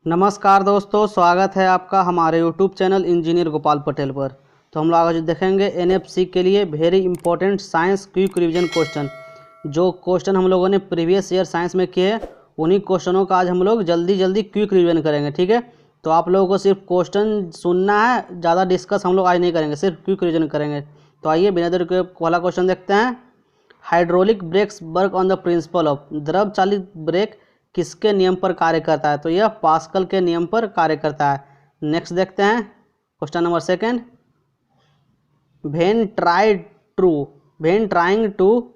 नमस्कार दोस्तों, स्वागत है आपका हमारे YouTube channel engineer Gopal Patel पर। तो हम लोग आज देखेंगे NFC के लिए very important science quick revision question. जो क्वेश्चन हम लोगों ने प्रीवियस ईयर साइंस में किए उन्हीं क्वेश्चनों का आज हम लोग जल्दी क्विक रिवीजन करेंगे। ठीक है, तो आप लोगों को सिर्फ क्वेश्चन सुनना है, ज़्यादा डिस्कस हम लोग आज नहीं करेंगे, सिर्फ क्विक रिवीजन करेंगे। तो आइए बिना देर के पहला क्वेश्चन देखते हैं। Hydraulic breaks work on the principle of, द्रव चालित ब्रेक किसके नियम पर कार्य करता है? तो यह पास्कल के नियम पर कार्य करता है। नेक्स्ट देखते हैं question number second. When trying to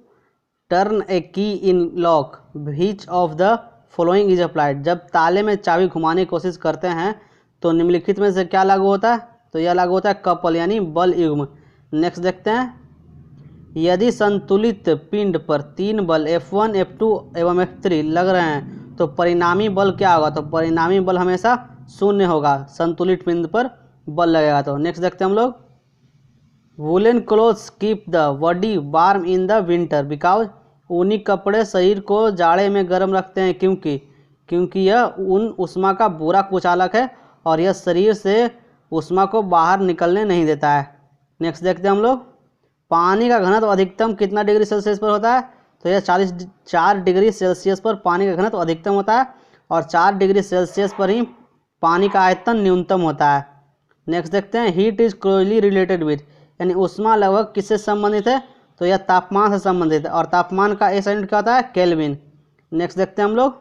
turn a key in lock which of the following is applied, जब ताले में चाबी घुमाने की कोशिश करते हैं तो निम्नलिखित में से क्या लागू होता है? तो यह लागू होता है कपल यानी बल युग्म। नेक्स्ट देखते हैं, यदि संतुलित पिंड पर 3 बल F1, F2 एवं F3 लग रहे हैं तो परिणामी बल क्या होगा? तो परिणामी बल हमेशा 0 होगा, संतुलित पिंड पर बल लगेगा। तो नेक्स्ट देखते हैं हम लोग, woollen clothes keep the body warm in the winter because, ऊनी कपड़े शरीर को जाड़े में गर्म रखते हैं क्योंकि यह ऊन उष्मा का बुरा कुचालक है और यह शरीर से उष्मा को बाहर निकलने नहीं देता है। नेक्स्ट देखते हैं हम लोग, पानी का घनत्व अधिकतम कितना डिग्री सेल्सियस पर होता है? तो यह 4 डिग्री सेल्सियस पर पानी का घनत्व अधिकतम होता है और 4 डिग्री सेल्सियस पर ही पानी का आयतन न्यूनतम होता है। नेक्स्ट देखते हैं, heat is closely related with, यानी उष्मा लगभग किससे संबंधित है? तो यह तापमान से संबंधित है और तापमान का एस यूनिट क्या होता है? केल्विन। नेक्स्ट देखते हैं हम लोग,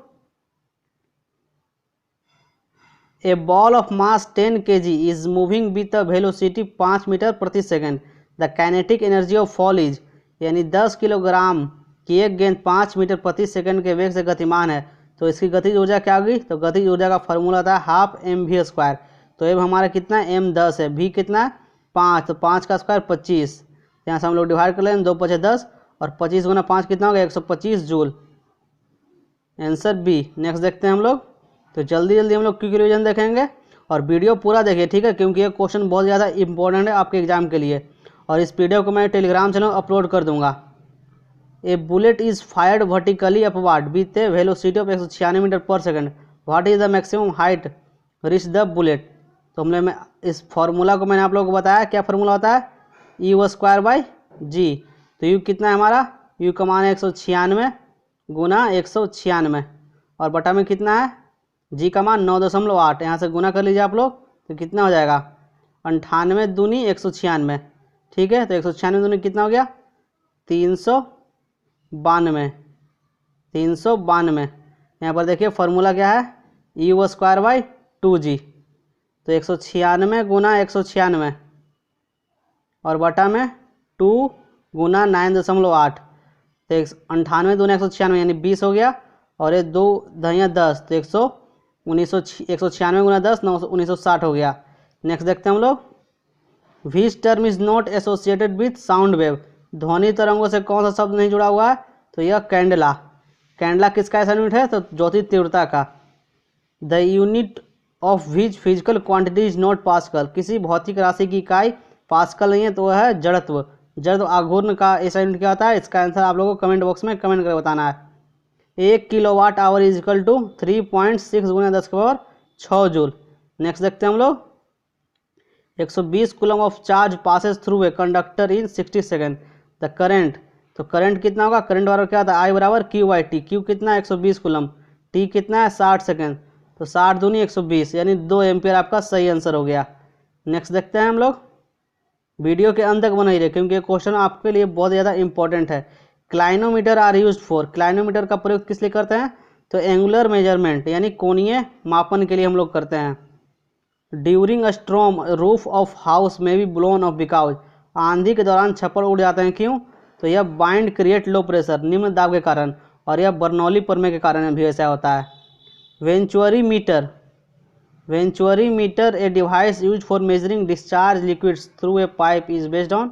a ball of mass 10 kg is moving with a velocity 5 metre प्रति second, the kinetic energy of fall is, यानी 10 किलोग्राम की एक गेंद 5 मीटर प्रति सेकंड के वेग से गतिमान है तो इसकी गतिज ऊर्जा क्या होगी? तो गतिज ऊर्जा का फॉर्मूला था हाफ mv²। तो एम हमारा कितना है? m 10 है, v कितना है? 5, तो 5 का स्क्वायर 25, यहाँ से हम लोग डिवाइड कर लेंगे, 2 5 10 और 25 गुना 5 कितना होगा? 125 जूल, आंसर बी। नेक्स्ट देखते हैं हम लोग, तो जल्दी हम लोग क्विक रिवीजन देखेंगे और वीडियो पूरा देखिए, ठीक है, क्योंकि ये क्वेश्चन बहुत ज़्यादा इंपॉर्टेंट है आपके एग्जाम के लिए। और इस वीडियो को मैं टेलीग्राम चैनल अपलोड कर दूंगा। A bullet is fired vertically upward with a velocity of 196 metre per second, what is the maximum height reach the bullet? तो हमने इस फॉर्मूला को मैंने आप लोगों को बताया, क्या फॉर्मूला होता है? U²/G। तो U कितना है हमारा? U का मान है 196 गुना 196 और बटा में कितना है? G का मान 9.8, यहाँ से गुना कर लीजिए आप लोग, तो कितना हो जाएगा? 98 दूनी 196, ठीक है। तो 196 दूनी कितना हो गया? 392। यहाँ पर देखिए फॉर्मूला क्या है? U²/2G। तो 196 गुना 196 और बटा में 2 गुना 9.8, तो 98 दूना 196 यानी 20 हो गया और ये 2 दहिया 10, तो 196 गुना 10 1960 हो गया। नेक्स्ट देखते हैं हम लोग, which term is not associated with sound wave, ध्वनि तरंगों से कौन सा शब्द नहीं जुड़ा हुआ है? तो यह कैंडला। कैंडला किसका ऐसा यूनिट है? तो ज्योति तीव्रता का। The unit of which physical quantity is not pascal, किसी भौतिक राशि की इकाई पास्कल नहीं है तो वह है जड़त्व। जड़त्व आघूर्ण का ऐसा यूनिट क्या होता है? इसका आंसर आप लोगों को कमेंट बॉक्स में कमेंट करके बताना है। 1 kilowatt hour is equal to 3.6 गुना 10⁶ जूल। नेक्स्ट देखते हैं हम लोग, 120 coulomb of charge passes through a conductor in 60 second, the current, तो करंट कितना होगा? करंट बराबर क्या होता है? I बराबर Q/T। Q कितना है? 120 कूलम, T कितना है? 60 सेकेंड, तो 60 दूनी 120 यानी 2 एम्पियर आपका सही आंसर हो गया। नेक्स्ट देखते हैं हम लोग, वीडियो के अंत तक बनाई रहे क्योंकि ये क्वेश्चन आपके लिए बहुत ज़्यादा इंपॉर्टेंट है। क्लाइनोमीटर आर यूज्ड फॉर, क्लाइनोमीटर का प्रयोग किस लिए करते हैं? तो एंगुलर मेजरमेंट यानी कोणीय मापन के लिए हम लोग करते हैं। During a storm roof of house में बी ब्लोन ऑफ बिकॉज, आंधी के दौरान छप्पर उड़ जाते हैं, क्यों? तो यह बाइंड क्रिएट लो प्रेशर, निम्न दाब के कारण, और यह बर्नौली प्रमेय के कारण भी ऐसा होता है। Venturi meter a device use for measuring discharge liquids through a pipe is based on,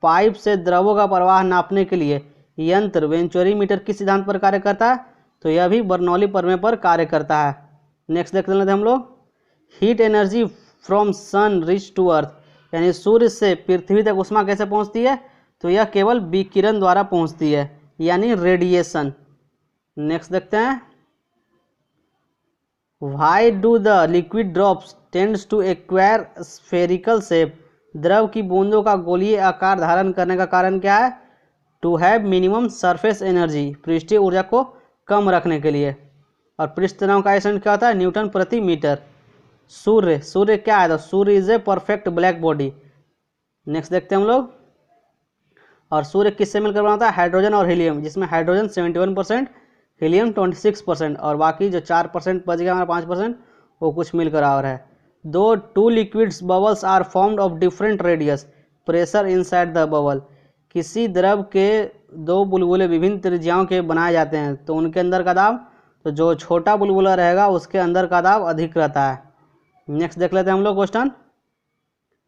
pipe से द्रवों का प्रवाह नापने के लिए यंत्र वेंचुरी मीटर किस सिद्धांत पर कार्य करता है? तो यह भी बर्नौली प्रमेय पर कार्य करता है। नेक्स्ट देख लेते हैं हम लोग, heat energy from sun reach to earth, यानी सूर्य से पृथ्वी तक उष्मा कैसे पहुंचती है? तो यह केवल विकिरण द्वारा पहुंचती है, यानी रेडिएशन। नेक्स्ट देखते हैं, why do the liquid drops tends to acquire spherical shape? द्रव की बूंदों का गोलीय आकार धारण करने का कारण क्या है? To have minimum surface energy, पृष्ठीय ऊर्जा को कम रखने के लिए। और पृष्ठ तनाव का यूनिट क्या होता है? न्यूटन प्रति मीटर। सूर्य क्या है? तो सूर्य is a perfect black body. Next देखते हैं हम लोग। और सूर्य किससे मिलकर बना होता है? हाइड्रोजन और हीलियम, जिसमें हाइड्रोजन 71%, हीलियम 26% और बाकी जो 4% बच गया हमारा 5% वो कुछ मिलकर और है। दो two liquids bubbles are formed of different radius pressure inside the bubble. किसी द्रव के दो बुलबुले विभिन्न त्रिज्याओं के बनाए जाते हैं तो उनके अंदर का दाब, तो जो छोटा बुलबुला रहेगा उसके अंदर का दाब अधिक रहता है। नेक्स्ट देख लेते हैं हम लोग क्वेश्चन।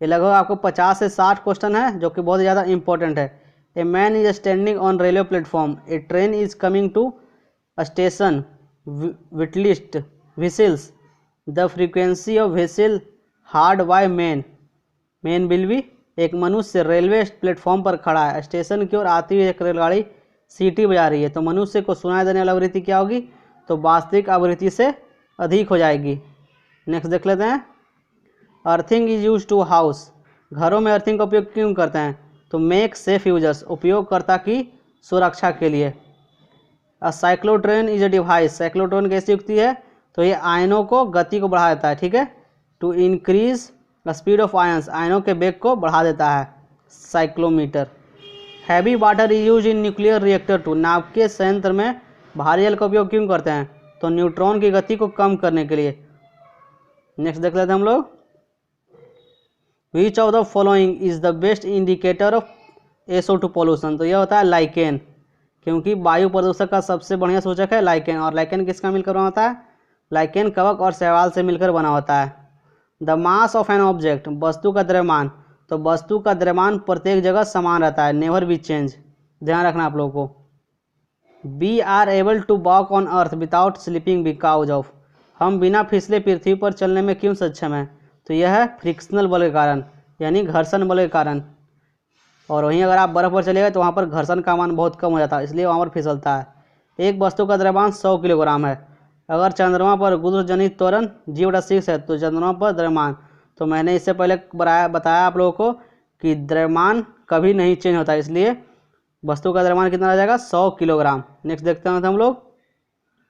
ये लगभग आपको 50 से 60 क्वेश्चन है जो कि बहुत ज़्यादा इंपॉर्टेंट है। A man is standing on railway platform, a train is coming to station, विटलिस्ट whistles, the frequency of whistle hard by man will be. एक मनुष्य रेलवे प्लेटफॉर्म पर खड़ा है, स्टेशन की ओर आती हुई एक रेलगाड़ी सीटी बजा रही है, तो मनुष्य को सुनाई देने वाली आवृत्ति क्या होगी? तो वास्तविक आवृत्ति से अधिक हो जाएगी। नेक्स्ट देख लेते हैं। Earthing is use to house, घरों में अर्थिंग का उपयोग क्यों करते हैं? तो मेक सेफ यूजर्स, उपयोगकर्ता की सुरक्षा के लिए। A cyclotron is a device, cyclotron कैसी युक्ति है? तो ये आयनों को गति को बढ़ा देता है, ठीक है। To increase the speed of ions, आयनों के वेग को बढ़ा देता है cyclometer. Heavy water is use in nuclear reactor to, नाभिकीय संयंत्र में भारी जल का उपयोग क्यों करते हैं? तो न्यूट्रॉन की गति को कम करने के लिए। नेक्स्ट देख लेते हैं हम लोग। Which of the following is the best indicator of SO2 pollution? तो यह होता है लाइकेन, क्योंकि वायु प्रदूषक का सबसे बढ़िया सूचक है लाइकेन। और लाइकेन किसका मिलकर बना होता है? लाइकेन कवक और शैवाल से मिलकर बना होता है। The mass of an object, वस्तु का द्रव्यमान, तो वस्तु का द्रव्यमान प्रत्येक जगह समान रहता है, नेवर बी चेंज, ध्यान रखना आप लोगों को। We are able to walk on earth without slipping because of, हम बिना फिसले पृथ्वी पर चलने में क्यों सक्षम हैं? तो यह है फ्रिक्शनल बल के कारण, यानी घर्षण बल के कारण। और वहीं अगर आप बर्फ़ पर चले गए तो वहाँ पर घर्षण का मान बहुत कम हो जाता है, इसलिए वहाँ पर फिसलता है। एक वस्तु का द्रव्यमान 100 किलोग्राम है। अगर चंद्रमा पर गुरुत्व जनित त्वरण G/6 है तो चंद्रमा पर द्रव्यमान, तो मैंने इससे पहले बताया आप लोगों को कि द्रव्यमान कभी नहीं चेंज होता, इसलिए वस्तु का द्रव्यमान कितना आ जाएगा? 100 किलोग्राम। नेक्स्ट देखते हैं हम लोग।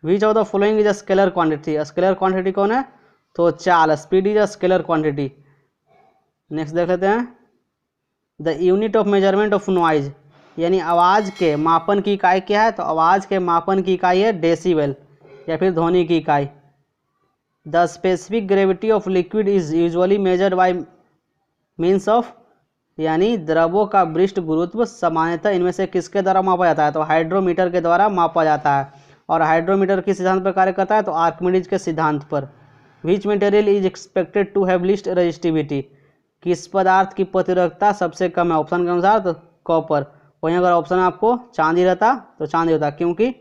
Which of the following is a scalar quantity, scalar quantity कौन है? तो चाल, speed is a scalar quantity. Next देख लेते हैं। The unit of measurement of noise, यानी आवाज़ के मापन की इकाई क्या है? तो आवाज़ के मापन की इकाई है डेसिबल, या फिर ध्वनि की इकाई। The specific gravity of liquid is usually measured by means of, यानी द्रवों का पृष्ठ गुरुत्व सामान्यतः इनमें से किसके द्वारा मापा जाता है? तो हाइड्रोमीटर के द्वारा मापा जाता है। और हाइड्रोमीटर किस सिद्धांत पर कार्य करता है? तो आर्किमिडीज के सिद्धांत पर। Which material is expected to have least resistivity, किस पदार्थ की प्रतिरोधकता सबसे कम है? ऑप्शन के अनुसार तो कॉपर। वहीं अगर ऑप्शन आपको चांदी रहता तो चांदी होता, क्योंकि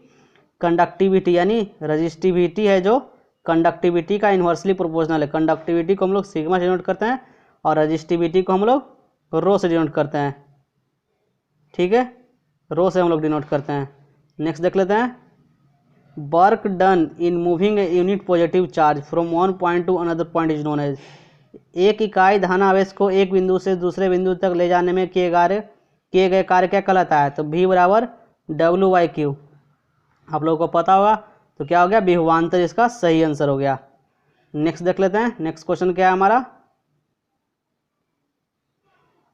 कंडक्टिविटी यानी रजिस्टिविटी है जो कंडक्टिविटी का इन्वर्सली प्रोपोर्शनल है। कंडक्टिविटी को हम लोग सिग्मा से डिनोट करते हैं और रजिस्टिविटी को हम लोग रो से डिनोट करते हैं, ठीक है, रो से हम लोग डिनोट करते हैं। नेक्स्ट देख लेते हैं। Work done in moving a unit positive charge from one point to another point is known as, एक इकाई धनावेश को एक बिंदु से दूसरे बिंदु तक ले जाने में किए गए कार्य क्या कहलाता है? तो V बराबर W/Q। आप लोगों को पता होगा, तो क्या हो गया? विभवांतर इसका सही आंसर हो गया। नेक्स्ट देख लेते हैं। नेक्स्ट क्वेश्चन क्या है हमारा?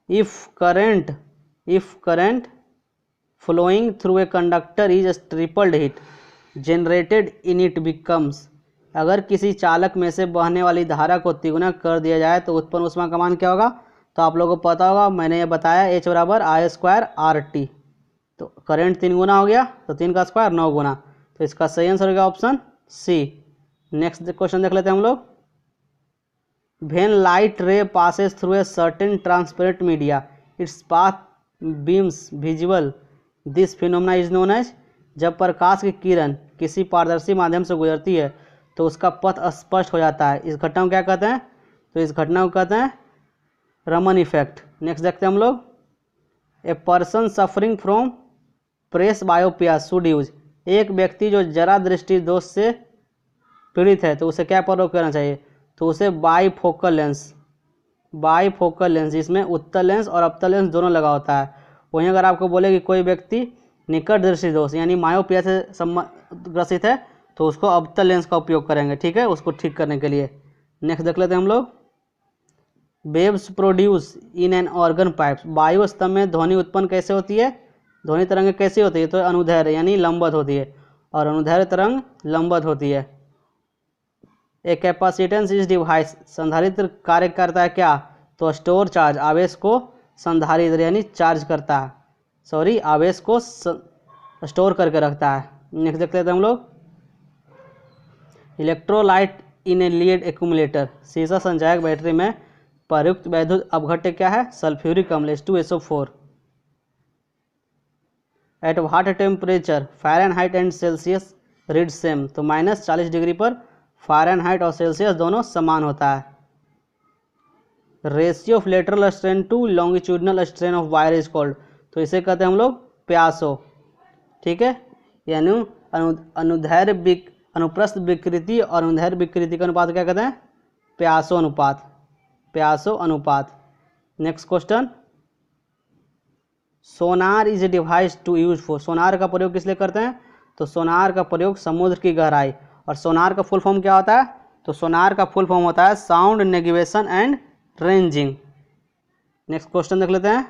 If current flowing through a conductor is tripled heat generated in it becomes, अगर किसी चालक में से बहने वाली धारा को तिगुना कर दिया जाए तो उत्पन्न ऊष्मा का मान क्या होगा? तो आप लोगों को पता होगा, मैंने ये बताया, H बराबर I² RT। तो करंट 3 गुना हो गया तो 3 का स्क्वायर 9 गुना, तो इसका सही आंसर हो गया ऑप्शन C। नेक्स्ट क्वेश्चन देख लेते हैं हम लोग। When light ray passes through a certain transparent media its path beams visible, this phenomena is known as, जब प्रकाश की किरण किसी पारदर्शी माध्यम से गुजरती है तो उसका पथ स्पष्ट हो जाता है। इस घटना को क्या कहते हैं? तो इस घटना को कहते हैं रमन इफेक्ट। नेक्स्ट देखते हैं हम लोग। A person suffering from presbyopia should use, एक व्यक्ति जो जरा दृष्टि दोष से पीड़ित है तो उसे क्या प्रयोग करना चाहिए, तो उसे बाईफोकल लेंस जिसमें उत्तल लेंस और अवतल लेंस दोनों लगा होता है। वहीं अगर आपको बोले कि कोई व्यक्ति निकट दृष्टि दोष यानी मायोपिया से ग्रसित है तो उसको अवतल लेंस का उपयोग करेंगे, ठीक है, उसको ठीक करने के लिए। नेक्स्ट देख लेते हैं हम लोग, waves produce in an organ pipes, वायु स्तंभ में ध्वनि उत्पन्न कैसे होती है, ध्वनि तरंग कैसी होती है, तो अनुदैर्घ्य यानी लंबवत होती है और अनुदैर्घ्य तरंग लंबवत होती है। ए कैपेसिटेंस इस डिवाइस, संधारित्र कार्य करता है क्या, तो स्टोर चार्ज, आवेश को संधारित्र यानी चार्ज करता है, सॉरी आवेश को स्टोर करके रखता है। नेक्स्ट देख लेते हैं हम लोग, electrolyte in a lead accumulator, सीसा संचायक बैटरी में प्रयुक्त वैद्युत अपघट्य क्या है, सल्फ्यूरिक अम्ल H2SO4। At what temperature Fahrenheit and Celsius read same, तो -40 डिग्री पर फ़ारेनहाइट और सेल्सियस दोनों समान होता है। Ratio of lateral strain to longitudinal strain of wire is called, तो इसे कहते हैं हम लोग प्यासो, ठीक है, यानी अनुदैर्घ्य अनुप्रस्थ विकृति और अनुदैर्घ्य विकृति का अनुपात क्या कहते हैं, प्यासो अनुपात। Next question, sonar is a device to use for, sonar का प्रयोग किस लिए करते हैं, तो सोनार का प्रयोग समुद्र की गहराई, और सोनार का फुल फॉर्म क्या होता है, तो सोनार का फुल फॉर्म होता है sound navigation and ranging. Next question देख लेते हैं,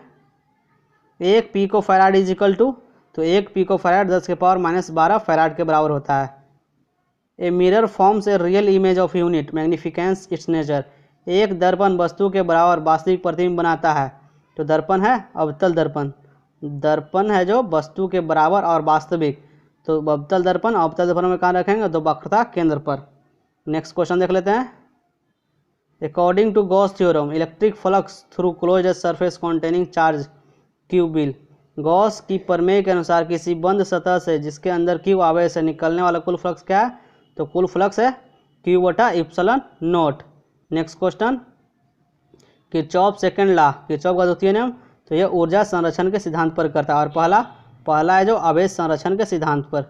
एक pico farad is equal to, तो एक पिको फैराड 10⁻⁻12 फैराड के बराबर होता है। A mirror forms a real image of unit magnificence its nature, एक दर्पण वस्तु के बराबर वास्तविक प्रतिबिंब बनाता है, तो दर्पण है अवतल दर्पण है जो वस्तु के बराबर और वास्तविक, तो अवतल दर्पण में कहाँ रखेंगे, तो वक्रता केंद्र पर। नेक्स्ट क्वेश्चन देख लेते हैं, according to Gauss theorem electric flux through close surface containing charge q will, Gauss की प्रमेय के अनुसार किसी बंद सतह से जिसके अंदर क्यू आवेश है निकलने वाला कुल फ्लक्स क्या है, तो कुल फ्लक्स है Q/ε0। Next question, Kirchhoff second law, Kirchhoff का द्वितीय नियम, तो यह ऊर्जा संरक्षण के सिद्धांत पर करता है, और पहला है जो आवेश संरक्षण के सिद्धांत पर।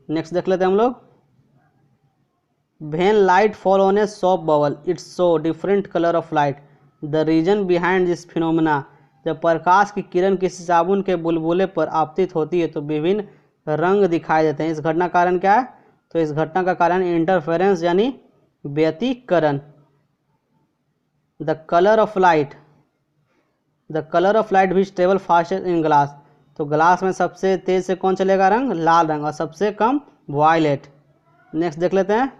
नेक्स्ट देख लेते हैं हम लोग, when light fall on a soap bubble its show different colour of light, the reason behind this phenomena, जब प्रकाश की किरण किसी साबुन के बुलबुले पर आपतित होती है तो विभिन्न रंग दिखाई देते हैं, इस घटना का कारण क्या है, तो इस घटना का कारण इंटरफेरेंस यानी व्यतिकरण। The colour of light which travel fastest in glass, तो ग्लास में सबसे तेज से कौन चलेगा रंग, लाल रंग, और सबसे कम वायलेट। नेक्स्ट देख लेते हैं,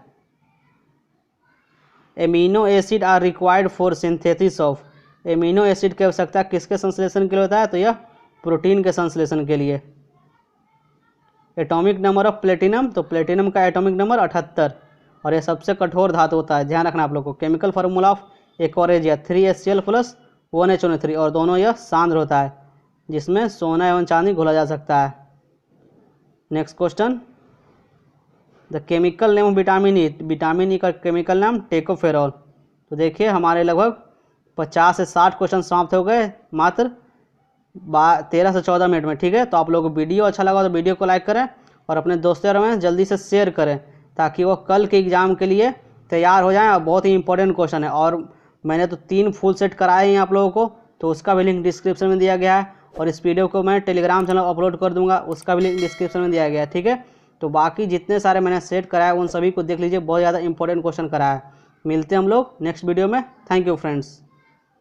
amino acid are required for synthesis of, amino acid की आवश्यकता किसके संश्लेषण के लिए होता है, तो यह प्रोटीन के संश्लेषण के लिए। एटॉमिक नंबर ऑफ प्लेटिनम, तो प्लेटिनम का एटॉमिक नंबर 78, और यह सबसे कठोर धातु होता है, ध्यान रखना आप लोग को। Chemical formula of aqua regia 3HCl + 1HNO3, और दोनों यह सांद्र होता है जिसमें सोना एवं चांदी घोला जा सकता है। Next question, the chemical name of vitamin E का केमिकल नाम टेकोफेरॉल। तो देखिए हमारे लगभग 50 से 60 क्वेश्चन समाप्त हो गए मात्र 13 से 14 मिनट में, ठीक है। तो आप लोगों को वीडियो अच्छा लगा तो वीडियो को लाइक करें और अपने दोस्तों में जल्दी से शेयर करें ताकि वो कल के एग्ज़ाम के लिए तैयार हो जाएं। और बहुत ही इंपॉर्टेंट क्वेश्चन है, और मैंने तो 3 फुल सेट कराए हैं आप लोगों को, तो उसका भी लिंक डिस्क्रिप्शन में दिया गया है, और इस वीडियो को मैं टेलीग्राम चैनल अपलोड कर दूंगा, उसका भी लिंक डिस्क्रिप्शन में दिया गया है, ठीक है। तो बाकी जितने सारे मैंने सेट कराए उन सभी को देख लीजिए, बहुत ज़्यादा इंपॉर्टेंट क्वेश्चन कराया है। मिलते हैं हम लोग नेक्स्ट वीडियो में। Thank you friends.